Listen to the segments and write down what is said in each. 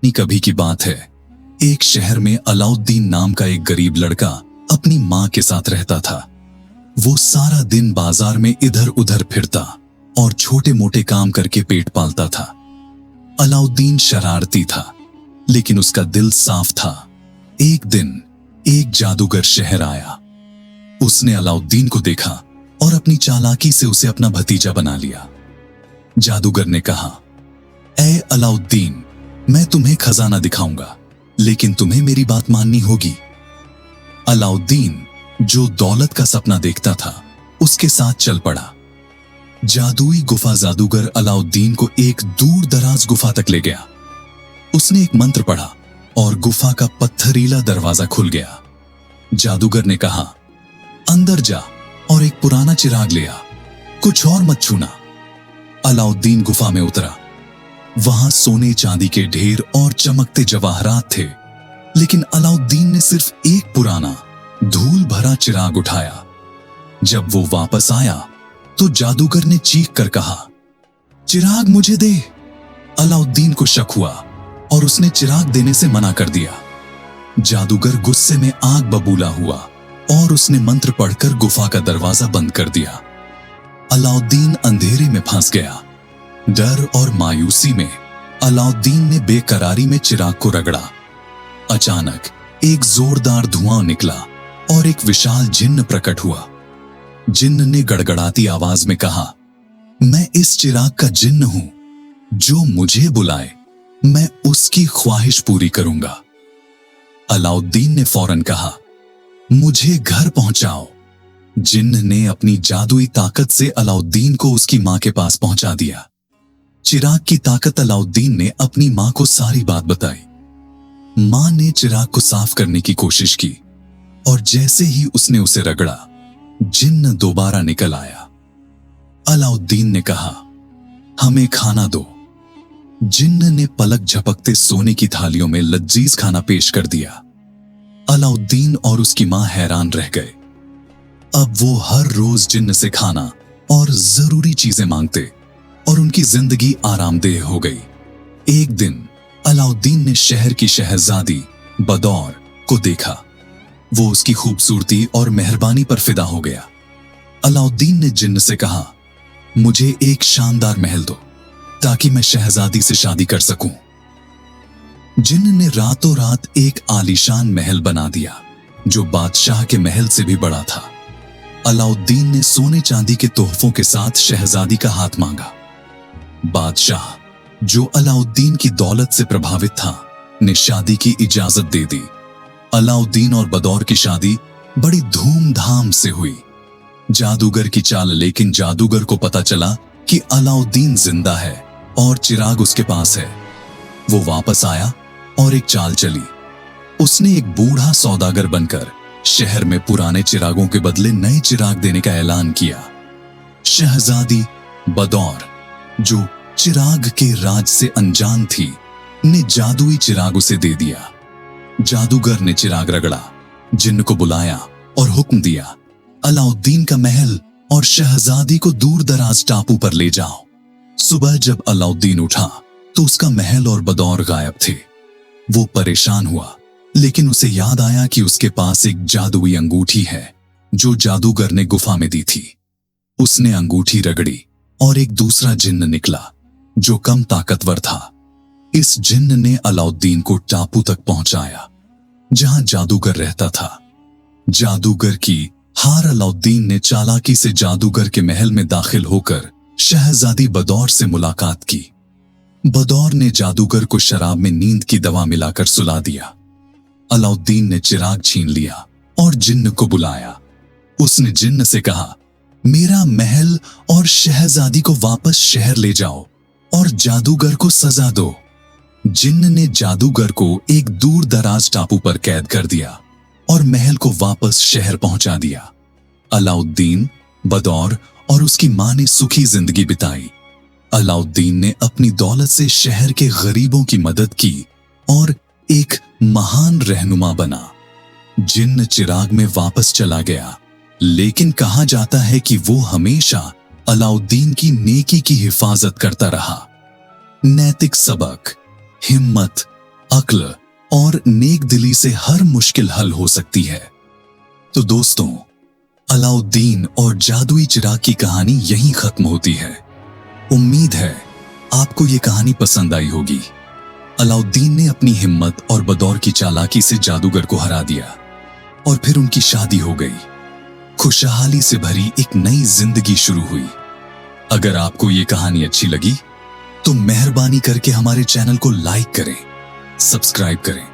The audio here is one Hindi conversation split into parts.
कभी की बात है। एक शहर में अलाउद्दीन नाम का एक गरीब लड़का अपनी मां के साथ रहता था। वो सारा दिन बाजार में इधर उधर फिरता और छोटे मोटे काम करके पेट पालता था। अलाउद्दीन शरारती था, लेकिन उसका दिल साफ था। एक दिन एक जादूगर शहर आया। उसने अलाउद्दीन को देखा और अपनी चालाकी से उसे अपना भतीजा बना लिया। जादूगर ने कहा, ऐ अलाउद्दीन, मैं तुम्हें खजाना दिखाऊंगा, लेकिन तुम्हें मेरी बात माननी होगी। अलाउद्दीन, जो दौलत का सपना देखता था, उसके साथ चल पड़ा। जादुई गुफा जादूगर अलाउद्दीन को एक दूर दराज गुफा तक ले गया। उसने एक मंत्र पढ़ा और गुफा का पत्थरीला दरवाजा खुल गया। जादूगर ने कहा, अंदर जा और एक पुराना चिराग ले आ, कुछ और मत छूना। अलाउद्दीन गुफा में उतरा। वहां सोने चांदी के ढेर और चमकते जवाहरात थे, लेकिन अलाउद्दीन ने सिर्फ एक पुराना धूल भरा चिराग उठाया। जब वो वापस आया तो जादूगर ने चीख कर कहा, चिराग मुझे दे। अलाउद्दीन को शक हुआ और उसने चिराग देने से मना कर दिया। जादूगर गुस्से में आग बबूला हुआ और उसने मंत्र पढ़कर गुफा का दरवाजा बंद कर दिया। अलाउद्दीन अंधेरे में फंस गया। डर और मायूसी में अलाउद्दीन ने बेकरारी में चिराग को रगड़ा। अचानक एक जोरदार धुआं निकला और एक विशाल जिन्न प्रकट हुआ। जिन्न ने गड़गड़ाती आवाज में कहा, मैं इस चिराग का जिन्न हूं। जो मुझे बुलाए मैं उसकी ख्वाहिश पूरी करूंगा। अलाउद्दीन ने फौरन कहा, मुझे घर पहुंचाओ। जिन्न ने अपनी जादुई ताकत से अलाउद्दीन को उसकी मां के पास पहुंचा दिया। चिराग की ताकत अलाउद्दीन ने अपनी मां को सारी बात बताई। मां ने चिराग को साफ करने की कोशिश की और जैसे ही उसने उसे रगड़ा, जिन्न दोबारा निकल आया। अलाउद्दीन ने कहा, हमें खाना दो। जिन्न ने पलक झपकते सोने की थालियों में लजीज खाना पेश कर दिया। अलाउद्दीन और उसकी मां हैरान रह गए। अब वो हर रोज जिन्न से खाना और जरूरी चीजें मांगते और उनकी जिंदगी आरामदेह हो गई। एक दिन अलाउद्दीन ने शहर की शहजादी बदौर को देखा। वो उसकी खूबसूरती और मेहरबानी पर फिदा हो गया। अलाउद्दीन ने जिन्न से कहा, मुझे एक शानदार महल दो ताकि मैं शहजादी से शादी कर सकूं। जिन्न ने रातों रात एक आलीशान महल बना दिया, जो बादशाह के महल से भी बड़ा था। अलाउद्दीन ने सोने चांदी के तोहफों के साथ शहजादी का हाथ मांगा। बादशाह, जो अलाउद्दीन की दौलत से प्रभावित था, ने शादी की इजाजत दे दी। अलाउद्दीन और बदौर की शादी बड़ी धूमधाम से हुई। जादूगर की चाल, लेकिन जादूगर को पता चला कि अलाउद्दीन जिंदा है और चिराग उसके पास है। वो वापस आया और एक चाल चली। उसने एक बूढ़ा सौदागर बनकर शहर में पुराने चिरागों के बदले नए चिराग देने का ऐलान किया। शहजादी बदौर, जो चिराग के राज से अनजान थी, ने जादुई चिराग उसे दे दिया। जादूगर ने चिराग रगड़ा, जिन्न को बुलाया और हुक्म दिया, अलाउद्दीन का महल और शहजादी को दूर दराज टापू पर ले जाओ। सुबह जब अलाउद्दीन उठा तो उसका महल और बदौर गायब थे। वो परेशान हुआ, लेकिन उसे याद आया कि उसके पास एक जादुई अंगूठी है जो जादूगर ने गुफा में दी थी। उसने अंगूठी रगड़ी और एक दूसरा जिन्न निकला जो कम ताकतवर था। इस जिन्न ने अलाउद्दीन को टापू तक पहुंचाया जहां जादूगर रहता था। जादूगर की हार अलाउद्दीन ने चालाकी से जादूगर के महल में दाखिल होकर शहजादी बदौर से मुलाकात की। बदौर ने जादूगर को शराब में नींद की दवा मिलाकर सुला दिया। अलाउद्दीन ने चिराग छीन लिया और जिन्न को बुलाया। उसने जिन्न से कहा, मेरा महल और शहजादी को वापस शहर ले जाओ और जादूगर को सजा दो। जिन्न ने जादूगर को एक दूर दराज टापू पर कैद कर दिया और महल को वापस शहर पहुंचा दिया। अलाउद्दीन, बदौर और उसकी मां ने सुखी जिंदगी बिताई। अलाउद्दीन ने अपनी दौलत से शहर के गरीबों की मदद की और एक महान रहनुमा बना। जिन्न चिराग में वापस चला गया, लेकिन कहा जाता है कि वो हमेशा अलाउद्दीन की नेकी की हिफाजत करता रहा। नैतिक सबक, हिम्मत अक्ल और नेक दिली से हर मुश्किल हल हो सकती है। तो दोस्तों, अलाउद्दीन और जादुई चिराग की कहानी यहीं खत्म होती है। उम्मीद है आपको ये कहानी पसंद आई होगी। अलाउद्दीन ने अपनी हिम्मत और बदौर की चालाकी से जादूगर को हरा दिया और फिर उनकी शादी हो गई। खुशहाली से भरी एक नई जिंदगी शुरू हुई। अगर आपको ये कहानी अच्छी लगी तो मेहरबानी करके हमारे चैनल को लाइक करें, सब्सक्राइब करें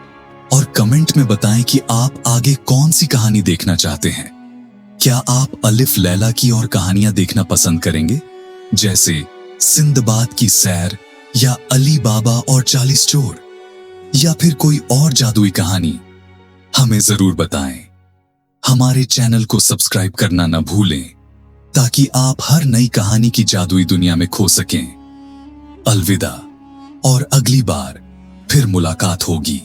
और कमेंट में बताएं कि आप आगे कौन सी कहानी देखना चाहते हैं। क्या आप अलिफ लैला की और कहानियां देखना पसंद करेंगे, जैसे सिंदबाद की सैर या अली बाबा और 40 चोर, या फिर कोई और जादुई कहानी? हमें जरूर बताएं। हमारे चैनल को सब्सक्राइब करना न भूलें ताकि आप हर नई कहानी की जादुई दुनिया में खो सकें। अलविदा, और अगली बार फिर मुलाकात होगी।